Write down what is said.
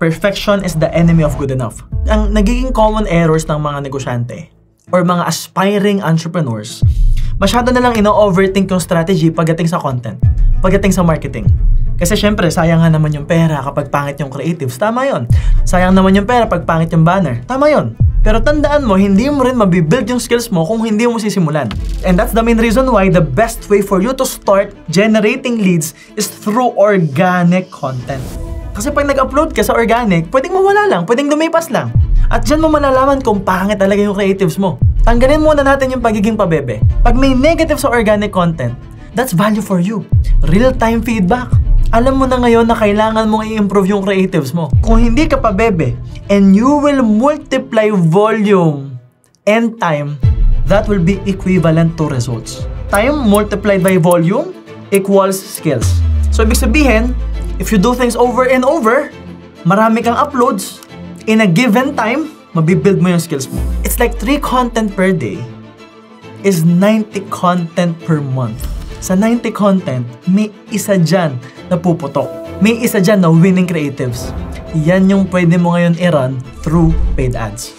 perfection is the enemy of good enough. Ang nagiging common errors ng mga negosyante or mga aspiring entrepreneurs, masyado na lang ino-overthink yung strategy pagdating sa content, pagdating sa marketing. Kasi syempre, sayang nga naman yung pera kapag pangit yung creatives. Tama yon. Sayang naman yung pera pag pangit yung banner. Tama yon. Pero tandaan mo, hindi mo rin mabibuild yung skills mo kung hindi mo sisimulan. And that's the main reason why the best way for you to start generating leads is through organic content. Kasi pag nag-upload ka sa organic, pwedeng mawala lang, pwedeng lumipas lang. At dyan mo malalaman kung pangit talaga yung creatives mo. Tanggalin muna natin yung pagiging pabebe. Pag may negative sa organic content, that's value for you. Real-time feedback. Alam mo na ngayon na kailangan mong i-improve yung creatives mo. Kung hindi ka pa bebe, and you will multiply volume and time, that will be equivalent to results. Time multiplied by volume equals skills. So, ibig sabihin, if you do things over and over, marami kang uploads, in a given time, mabibuild mo yung skills mo. It's like 3 content per day is 90 content per month. Sa 90 content, may isa dyan na puputok. May isa dyan na winning creatives. Yan yung pwede mo ngayon i-run through paid ads.